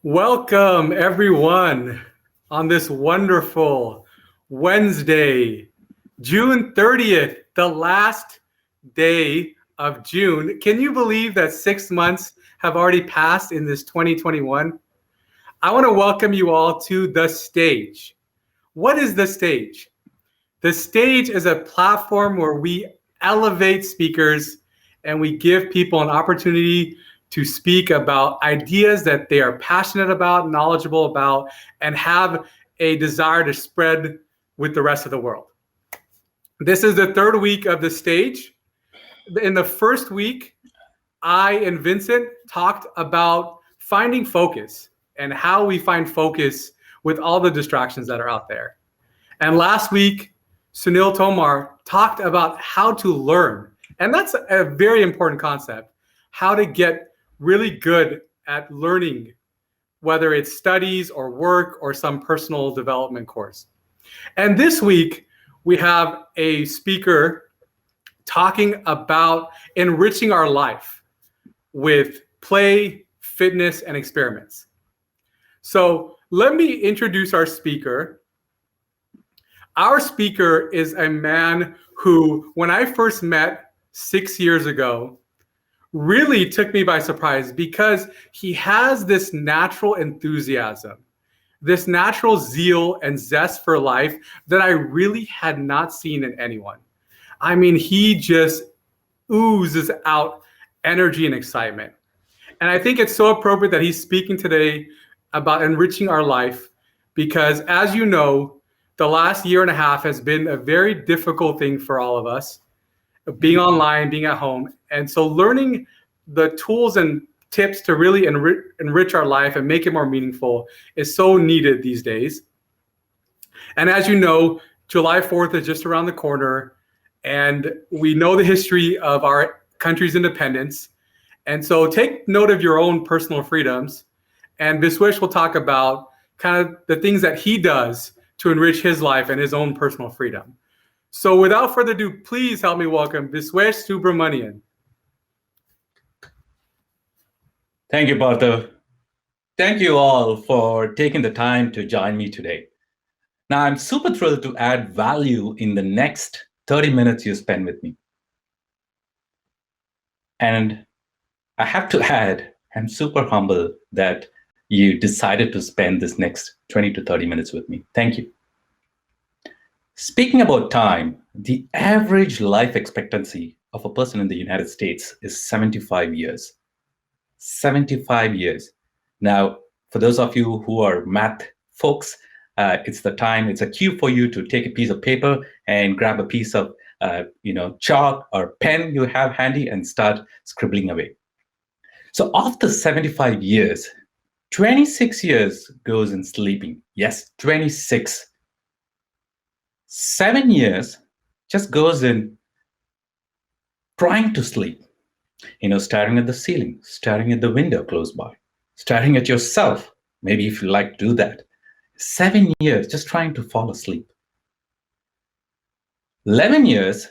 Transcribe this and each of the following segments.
Welcome, everyone, on this wonderful Wednesday, June 30th, the last day of June. Can you believe that 6 months have already passed in this 2021? I want to welcome you all to The Stage. What is The Stage? The Stage is a platform where we elevate speakers and we give people an opportunity to speak about ideas that they are passionate about, knowledgeable about, and have a desire to spread with the rest of the world. This is the third week of The Stage. In the first week, I and Vincent talked about finding focus and how we find focus with all the distractions that are out there. And last week, Sunil Tomar talked about how to learn. And that's a very important concept, how to get really good at learning, whether it's studies or work or some personal development course. And this week, we have a speaker talking about enriching our life with play, fitness, and experiments. So let me introduce our speaker. Our speaker is a man who, when I first met 6 years ago, really took me by surprise because he has this natural enthusiasm, this natural zeal and zest for life that I really had not seen in anyone. I mean, he just oozes out energy and excitement. And I think it's so appropriate that he's speaking today about enriching our life because, as you know, the last year and a half has been a very difficult thing for all of us, being online, being at home. And so learning the tools and tips to really enrich our life and make it more meaningful is so needed these days. And as you know, July 4th is just around the corner, and we know the history of our country's independence. And so take note of your own personal freedoms. And Viswesh will talk about kind of the things that he does to enrich his life and his own personal freedom. So without further ado, please help me welcome Viswesh Subramanian. Thank you, Partha. Thank you all for taking the time to join me today. Now, I'm super thrilled to add value in the next 30 minutes you spend with me. And I have to add, I'm super humble that you decided to spend this next 20 to 30 minutes with me. Thank you. Speaking about time, the average life expectancy of a person in the United States is 75 years. 75 years. Now, for those of you who are math folks, it's a cue for you to take a piece of paper and grab a piece of chalk or pen you have handy and start scribbling away. So after 75 years, 26 years goes in sleeping. Yes, 26. 7 years just goes in trying to sleep. Staring at the ceiling, staring at the window close by, staring at yourself, maybe if you like to do that. 7 years just trying to fall asleep. 11 years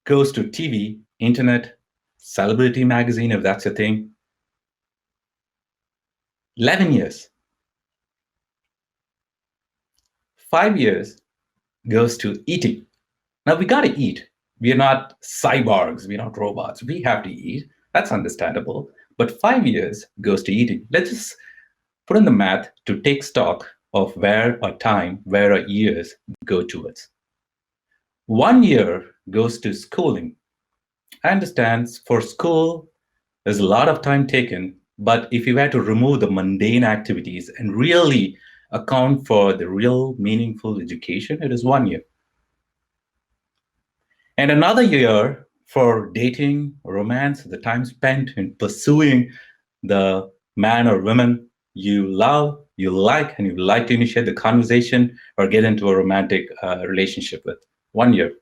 goes to TV, internet, celebrity magazine, if that's your thing. 11 years. 5 years goes to eating. Now we gotta eat. We are not cyborgs, we're not robots. We have to eat. That's understandable. But 5 years goes to eating. Let's just put in the math to take stock of where our years go towards. 1 year goes to schooling. I understand for school, there's a lot of time taken, but if you were to remove the mundane activities and really account for the real meaningful education, it is 1 year. And another year for dating, romance, the time spent in pursuing the man or woman you love, you like, and you like to initiate the conversation or get into a romantic relationship with. 1 year.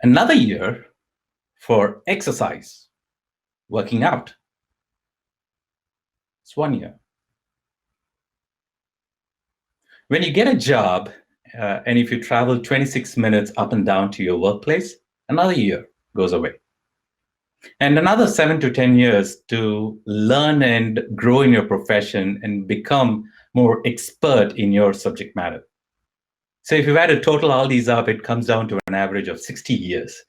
Another year for exercise, working out. It's 1 year. When you get a job, and if you travel 26 minutes up and down to your workplace, another year goes away. and another 7 to 10 years to learn and grow in your profession and become more expert in your subject matter. So if you were to total all these up, it comes down to an average of 60 years.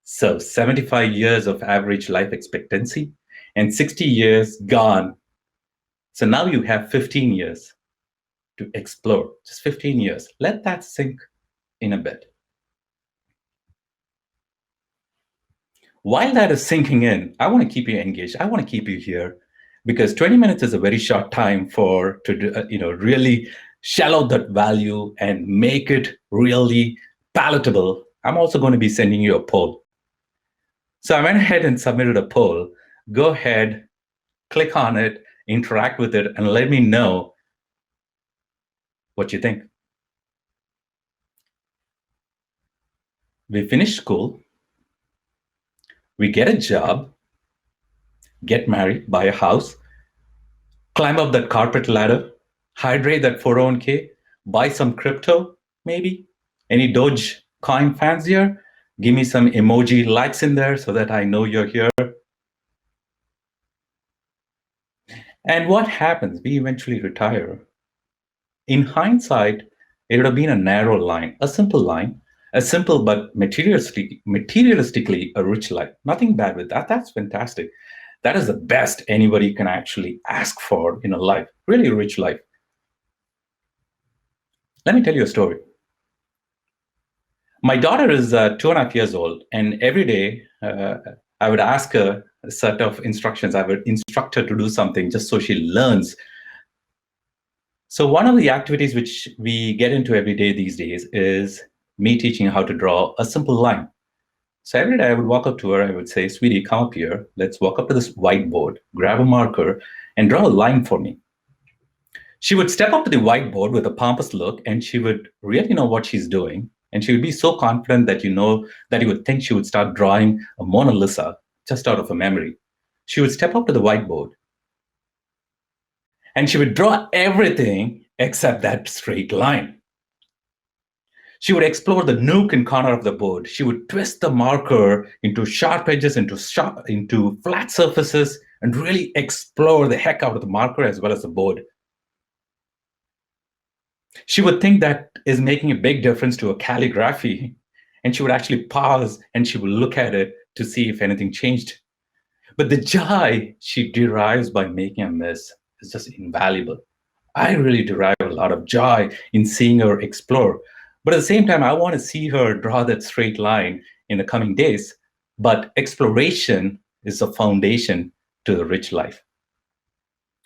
So 75 years of average life expectancy and 60 years gone. So now you have 15 years to explore, just 15 years. Let that sink in a bit. While that is sinking in, I want to keep you engaged. I want to keep you here because 20 minutes is a very short time to really shell out that value and make it really palatable. I'm also going to be sending you a poll. So I went ahead and submitted a poll. Go ahead, click on it, interact with it, and let me know what you think. We finish school, we get a job, get married, buy a house, climb up that corporate ladder, hydrate that 401k, buy some crypto, maybe. Any Doge coin fans here? Give me some emoji likes in there so that I know you're here. And what happens? We eventually retire. In hindsight, it would have been a narrow line, a simple but materialistically a rich life. Nothing bad with that. That's fantastic. That is the best anybody can actually ask for in a life, really rich life. Let me tell you a story. My daughter is 2.5 years old, and every day I would ask her a set of instructions. I would instruct her to do something just so she learns. So one of the activities which we get into every day these days is me teaching her how to draw a simple line. So every day I would walk up to her, I would say, sweetie, come up here. Let's walk up to this whiteboard, grab a marker, and draw a line for me. She would step up to the whiteboard with a pompous look, and she would really know what she's doing. And she would be so confident that that you would think she would start drawing a Mona Lisa just out of her memory. She would step up to the whiteboard, and she would draw everything except that straight line. She would explore the nook and corner of the board. She would twist the marker into sharp edges, into flat surfaces, and really explore the heck out of the marker as well as the board. She would think that is making a big difference to her calligraphy, and she would actually pause and she would look at it to see if anything changed. But the joy she derives by making a mess is just invaluable. I really derive a lot of joy in seeing her explore. But at the same time, I want to see her draw that straight line in the coming days. But exploration is the foundation to the rich life.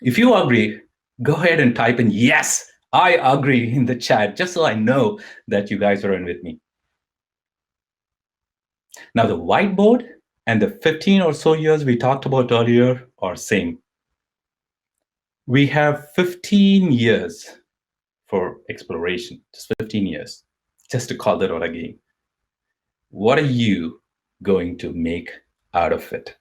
If you agree, go ahead and type in yes, I agree in the chat, just so I know that you guys are in with me. Now, the whiteboard and the 15 or so years we talked about earlier are same. We have 15 years for exploration, just 15 years, just to call that out again. What are you going to make out of it?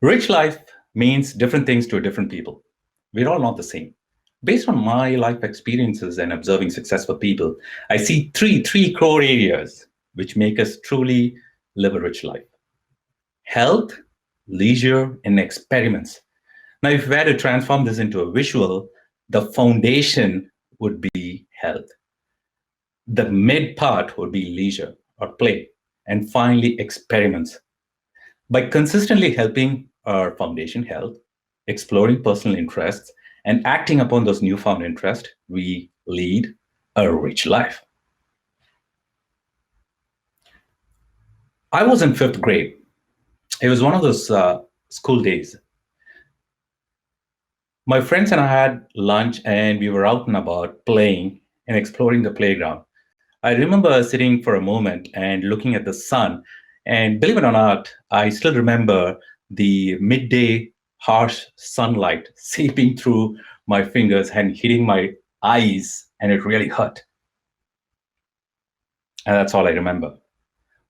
Rich life means different things to different people. We're all not the same. Based on my life experiences and observing successful people, I see three core areas which make us truly live a rich life: health, leisure, and experiments. Now, if we were to transform this into a visual, the foundation would be health. The mid part would be leisure or play, and finally experiments. By consistently helping our foundation health, exploring personal interests, and acting upon those newfound interests, we lead a rich life. I was in 5th grade. It was one of those school days. My friends and I had lunch, and we were out and about playing and exploring the playground. I remember sitting for a moment and looking at the sun, and believe it or not, I still remember the midday harsh sunlight seeping through my fingers and hitting my eyes, and it really hurt. And that's all I remember.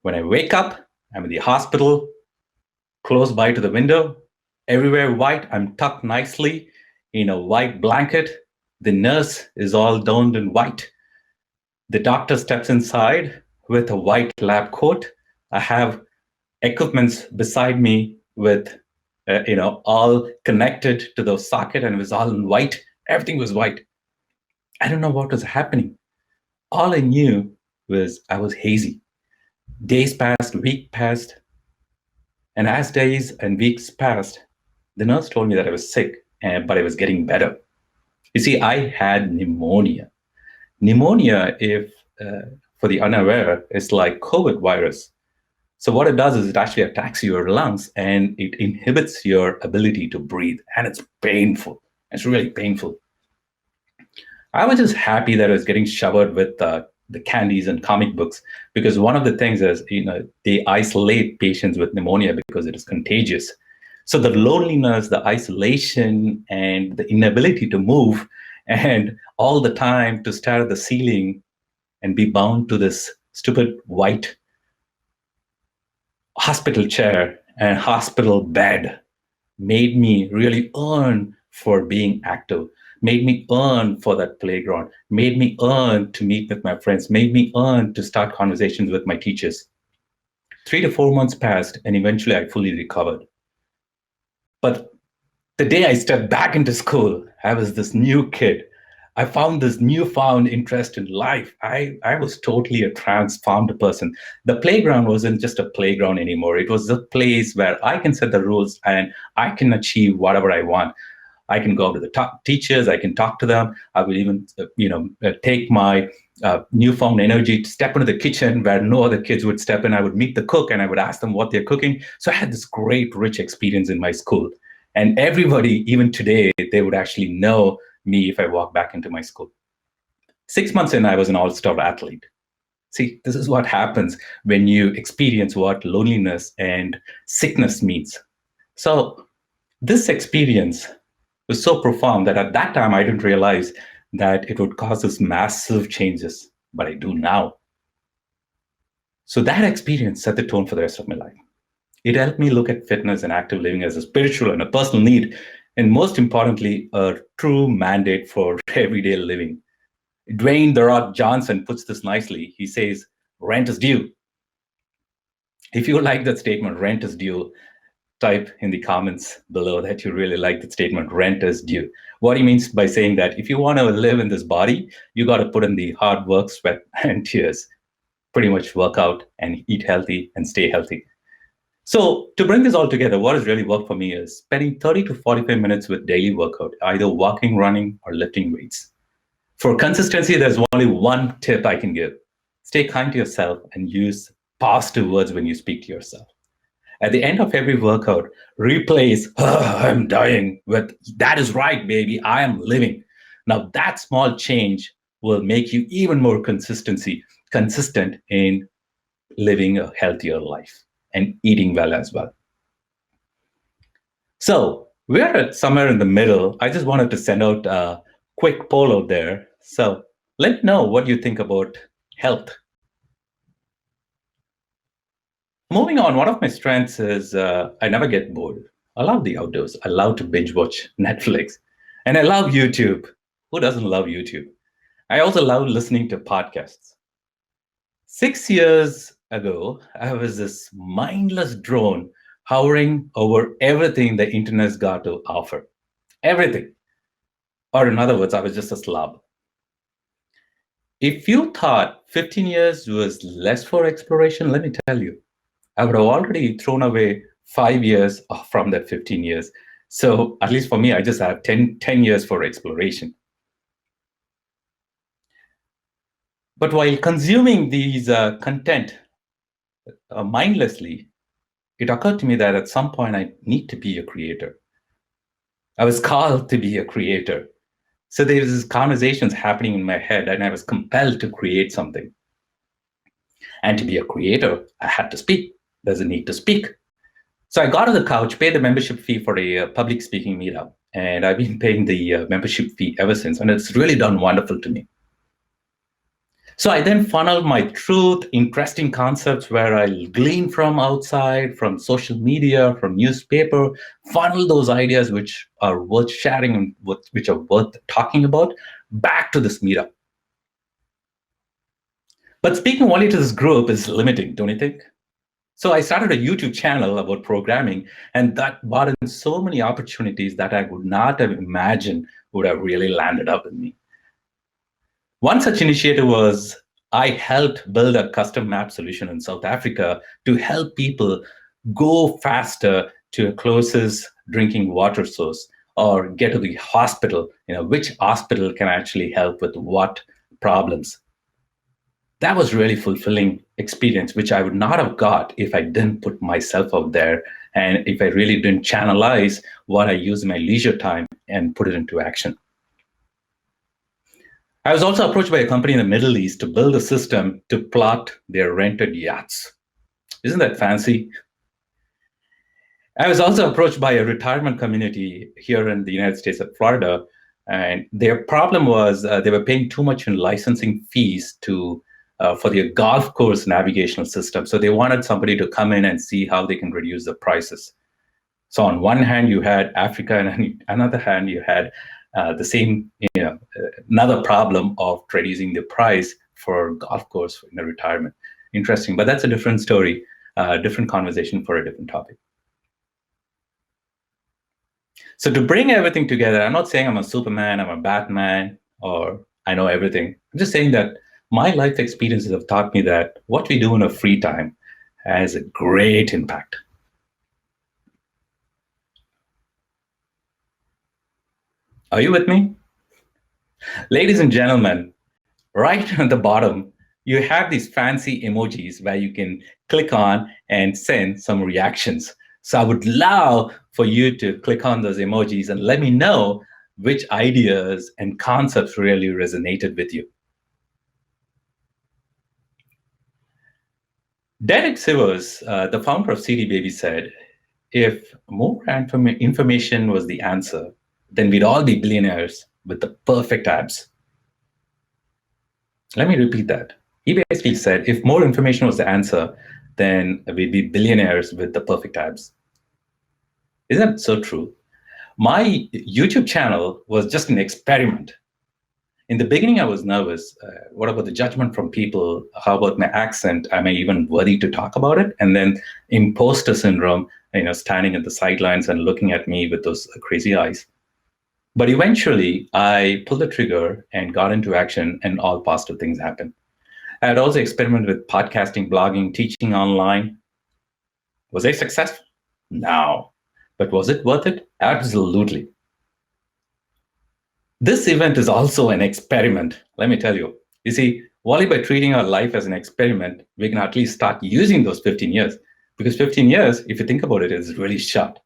When I wake up, I'm in the hospital, close by to the window, everywhere white. I'm tucked nicely in a white blanket. The nurse is all donned in white. The doctor steps inside with a white lab coat. I have equipments beside me with, all connected to the socket, and it was all in white. Everything was white. I don't know what was happening. All I knew was I was hazy. Days passed, week passed, and as days and weeks passed, the nurse told me that I was sick, but I was getting better. You see, I had pneumonia. Pneumonia, if for the unaware, is like COVID virus. So what it does is it actually attacks your lungs and it inhibits your ability to breathe, and it's painful. It's really painful. I was just happy that I was getting showered with the candies and comic books, because one of the things is, they isolate patients with pneumonia because it is contagious. So the loneliness, the isolation, and the inability to move, and all the time to stare at the ceiling and be bound to this stupid white hospital chair and hospital bed made me really yearn for being active, made me yearn for that playground, made me yearn to meet with my friends, made me yearn to start conversations with my teachers. 3 to 4 months passed, and eventually I fully recovered. But the day I stepped back into school, I was this new kid. I found this newfound interest in life. I was totally a transformed person. The playground wasn't just a playground anymore. It was a place where I can set the rules and I can achieve whatever I want. I can go to the top teachers. I can talk to them. I will even, take my newfound energy to step into the kitchen where no other kids would step in. I would meet the cook and I would ask them what they're cooking. So I had this great, rich experience in my school. And everybody, even today, they would actually know me if I walk back into my school. 6 months in, I was an all-star athlete. See, this is what happens when you experience what loneliness and sickness means. So this experience was so profound that at that time, I didn't realize that it would cause us massive changes, but I do now. So that experience set the tone for the rest of my life. It helped me look at fitness and active living as a spiritual and a personal need, and most importantly, a true mandate for everyday living. Dwayne The Rock Johnson puts this nicely. He says, rent is due. If you like that statement, rent is due, type in the comments below that you really like that statement, rent is due. What he means by saying that if you want to live in this body, you got to put in the hard work, sweat, and tears. Pretty much work out and eat healthy and stay healthy. So to bring this all together, what has really worked for me is spending 30 to 45 minutes with daily workout, either walking, running, or lifting weights. For consistency, there's only one tip I can give. Stay kind to yourself and use positive words when you speak to yourself. At the end of every workout, replace, I'm dying, with, that is right, baby, I am living. Now that small change will make you even more consistent in living a healthier life and eating well as well. So we're at somewhere in the middle. I just wanted to send out a quick poll out there. So let me know what you think about health. Moving on, one of my strengths is I never get bored. I love the outdoors. I love to binge watch Netflix. And I love YouTube. Who doesn't love YouTube? I also love listening to podcasts. 6 years ago, I was this mindless drone hovering over everything the internet's got to offer. Everything. Or in other words, I was just a slob. If you thought 15 years was less for exploration, let me tell you, I would have already thrown away 5 years from that 15 years. So at least for me, I just have 10 years for exploration. But while consuming these content mindlessly, it occurred to me that at some point I need to be a creator. I was called to be a creator. So there was these conversations happening in my head, and I was compelled to create something. And to be a creator, I had to speak. There's a need to speak. So I got on the couch, paid the membership fee for a public speaking meetup, and I've been paying the membership fee ever since, and it's really done wonderful to me. So I then funneled my truth, interesting concepts where I glean from outside, from social media, from newspaper, funnel those ideas which are worth sharing and which are worth talking about back to this meetup. But speaking only to this group is limiting, don't you think? So I started a YouTube channel about programming, and that brought in so many opportunities that I would not have imagined would have really landed up in me. One such initiative was I helped build a custom map solution in South Africa to help people go faster to a closest drinking water source or get to the hospital, which hospital can actually help with what problems. That was really fulfilling experience, which I would not have got if I didn't put myself out there and if I really didn't channelize what I use in my leisure time and put it into action. I was also approached by a company in the Middle East to build a system to plot their rented yachts. Isn't that fancy? I was also approached by a retirement community here in the United States of Florida, and their problem was they were paying too much in licensing fees for their golf course navigational system. So they wanted somebody to come in and see how they can reduce the prices. So on one hand, you had Africa, and on another hand, you had the same, another problem of reducing the price for golf course in a retirement. Interesting, but that's a different story, different conversation for a different topic. So to bring everything together, I'm not saying I'm a Superman, I'm a Batman, or I know everything. I'm just saying that my life experiences have taught me that what we do in our free time has a great impact. Are you with me? Ladies and gentlemen, right at the bottom, you have these fancy emojis where you can click on and send some reactions. So I would love for you to click on those emojis and let me know which ideas and concepts really resonated with you. Derek Sivers, the founder of CD Baby, said, if more information was the answer, then we'd all be billionaires with the perfect abs. Let me repeat that. He basically said, if more information was the answer, then we'd be billionaires with the perfect abs. Isn't that so true? My YouTube channel was just an experiment. In the beginning, I was nervous. What about the judgment from people? How about my accent? Am I even worthy to talk about it? And then imposter syndrome, standing at the sidelines and looking at me with those crazy eyes. But eventually, I pulled the trigger and got into action, and all positive things happened. I had also experimented with podcasting, blogging, teaching online. Was I successful? No. But was it worth it? Absolutely. This event is also an experiment, let me tell you. You see, only by treating our life as an experiment, we can at least start using those 15 years. Because 15 years, if you think about it, is really short.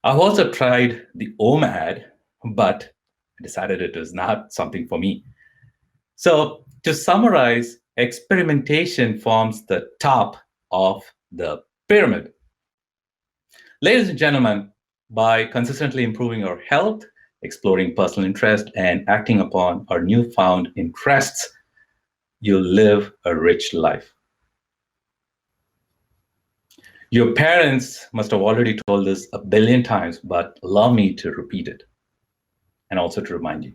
I've also tried the OMAD, but I decided it was not something for me. So to summarize, experimentation forms the top of the pyramid. Ladies and gentlemen, by consistently improving our health, exploring personal interest, and acting upon our newfound interests, you'll live a rich life. Your parents must have already told this a billion times, but allow me to repeat it and also to remind you.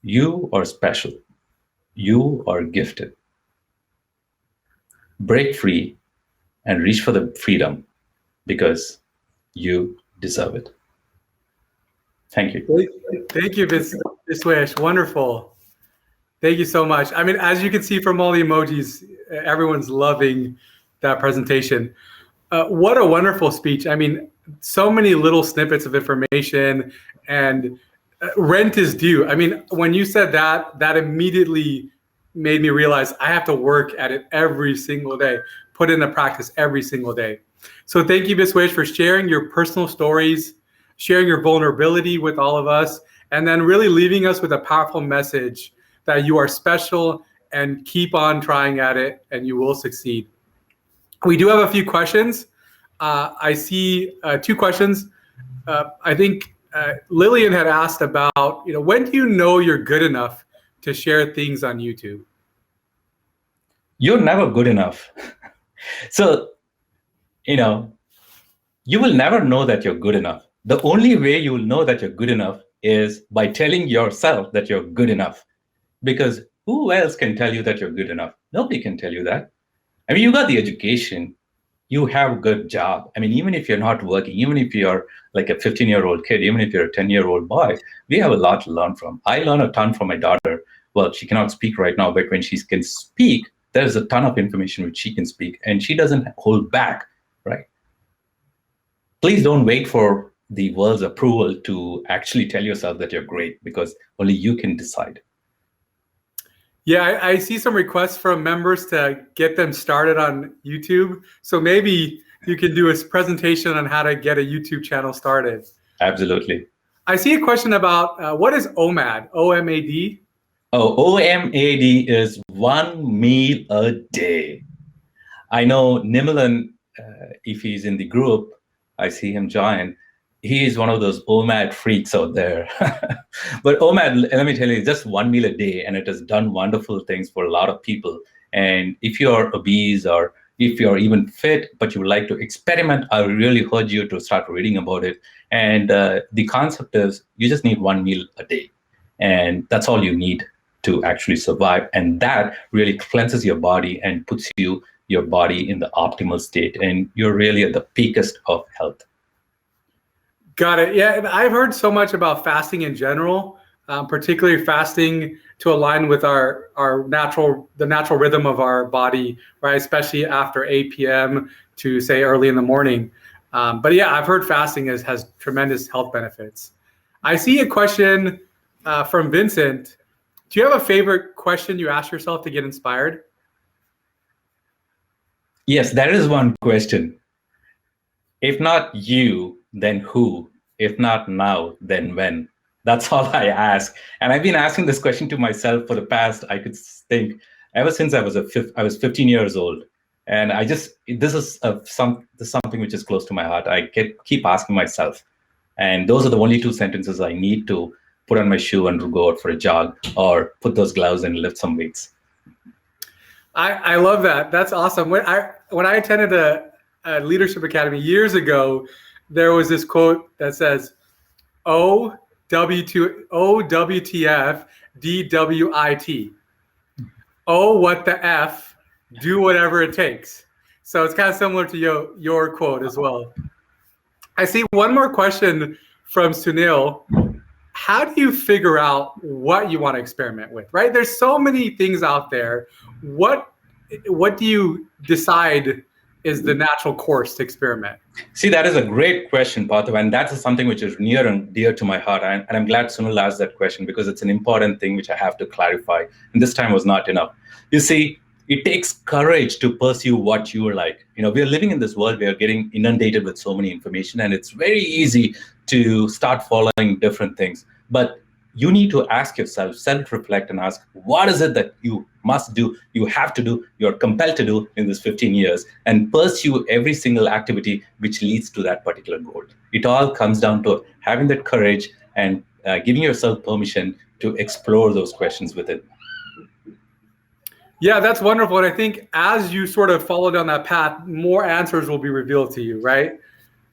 You are special. You are gifted. Break free and reach for the freedom because you deserve it. Thank you. Thank you, Viswesh. Wonderful. Thank you so much. I mean, as you can see from all the emojis, everyone's loving that presentation. What a wonderful speech. I mean, so many little snippets of information, and rent is due. I mean, when you said that, that immediately made me realize I have to work at it every single day, put into practice every single day. So thank you, Viswesh, for sharing your personal stories, sharing your vulnerability with all of us, and then really leaving us with a powerful message that you are special and keep on trying at it and you will succeed. We do have a few questions. I see 2 questions. I think Lillian had asked about, when do you know you're good enough to share things on YouTube? You're never good enough. So, you will never know that you're good enough. The only way you will know that you're good enough is by telling yourself that you're good enough. Because Who else can tell you that you're good enough? Nobody can tell you that. I mean, you got the education, you have a good job. I mean, even if you're not working, even if you're like a 15-year-old kid, even if you're a 10-year-old boy, we have a lot to learn from. I learn a ton from my daughter. Well, she cannot speak right now, but when she can speak, there's a ton of information which she can speak, and she doesn't hold back, right? Please don't wait for the world's approval to actually tell yourself that you're great, because only you can decide. Yeah, I see some requests from members to get them started on YouTube. So maybe you can do a presentation on how to get a YouTube channel started. Absolutely. I see a question about what is OMAD? OMAD? Oh, OMAD is 1 meal a day. I know Nimilan, if he's in the group, I see him join. He is one of those OMAD freaks out there. But OMAD, let me tell you, just 1 meal a day, and it has done wonderful things for a lot of people. And if you're obese or if you're even fit, but you would like to experiment, I really urge you to start reading about it. And the concept is you just need 1 meal a day. And that's all you need to actually survive. And that really cleanses your body and puts your body in the optimal state. And you're really at the peakest of health. Got it. Yeah, I've heard so much about fasting in general, particularly fasting to align with the natural rhythm of our body, right? Especially after 8 p.m. to say early in the morning. But yeah, I've heard fasting has tremendous health benefits. I see a question from Vincent. Do you have a favorite question you ask yourself to get inspired? Yes, that is one question. If not you, then who? If not now, then when? That's all I ask. And I've been asking this question to myself for the past, I could think, ever since I was 15 years old. And this is something which is close to my heart. I keep asking myself. And those are the only two sentences I need to put on my shoe and go out for a jog or put those gloves and lift some weights. I love that. That's awesome. When I attended a leadership academy years ago, there was this quote that says, OWTF, DWIT. Oh, what the F, do whatever it takes. So it's kind of similar to your quote as well. I see one more question from Sunil. How do you figure out what you want to experiment with, right? There's so many things out there. What do you decide is the natural course to experiment? See, that is a great question, Parthav, and that's something which is near and dear to my heart. And I'm glad Sunil asked that question because it's an important thing which I have to clarify. And this time was not enough. You see, it takes courage to pursue what you like. We are living in this world, we are getting inundated with so many information, and it's very easy to start following different things. But you need to ask yourself, self-reflect and ask, what is it that you must do, you have to do, you're compelled to do in this 15 years, and pursue every single activity which leads to that particular goal. It all comes down to having that courage and giving yourself permission to explore those questions within. Yeah, that's wonderful. And I think as you sort of follow down that path, more answers will be revealed to you, right?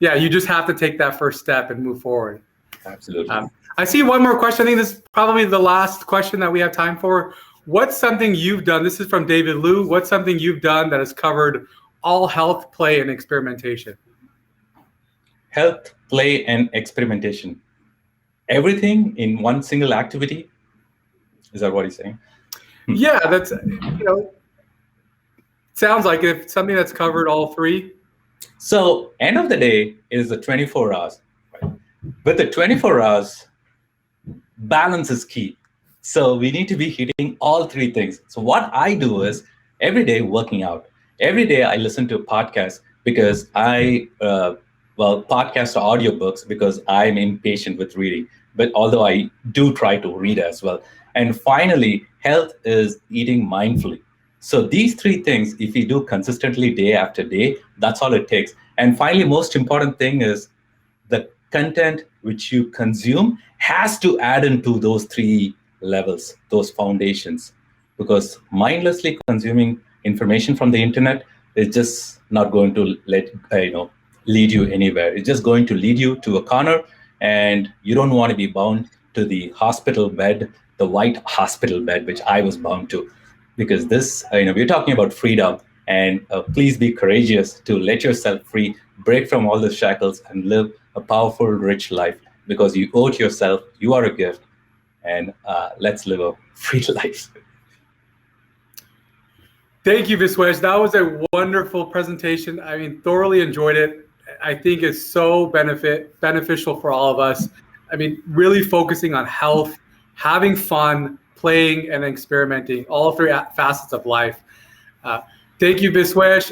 Yeah, you just have to take that first step and move forward. Absolutely. I see one more question. I think this is probably the last question that we have time for. What's something you've done? This is from David Liu. What's something you've done that has covered all health, play, and experimentation? Health, play, and experimentation. Everything in one single activity? Is that what he's saying? Yeah, that's, sounds like it's something that's covered all three. So end of the day is the 24 hours. Right? With the 24 hours, balance is key. So we need to be hitting all three things. So what I do is every day working out. Every day I listen to podcasts because podcasts or audiobooks because I'm impatient with reading. But although I do try to read as well. And finally, health is eating mindfully. So these three things, if you do consistently day after day, that's all it takes. And finally, most important thing is the content which you consume has to add into those three levels, those foundations. Because mindlessly consuming information from the internet is just not going to lead you anywhere. It's just going to lead you to a corner, and you don't want to be bound to the hospital bed, the white hospital bed, which I was bound to, because this, we're talking about freedom, and please be courageous to let yourself free, break from all the shackles, and live a powerful, rich life, because you owe it yourself. You are a gift, and let's live a free life. Thank you, Viswesh. That was a wonderful presentation. I mean, thoroughly enjoyed it. I think it's so beneficial for all of us. I mean, really focusing on health, having fun, playing, and experimenting, all three facets of life. Thank you, Viswesh.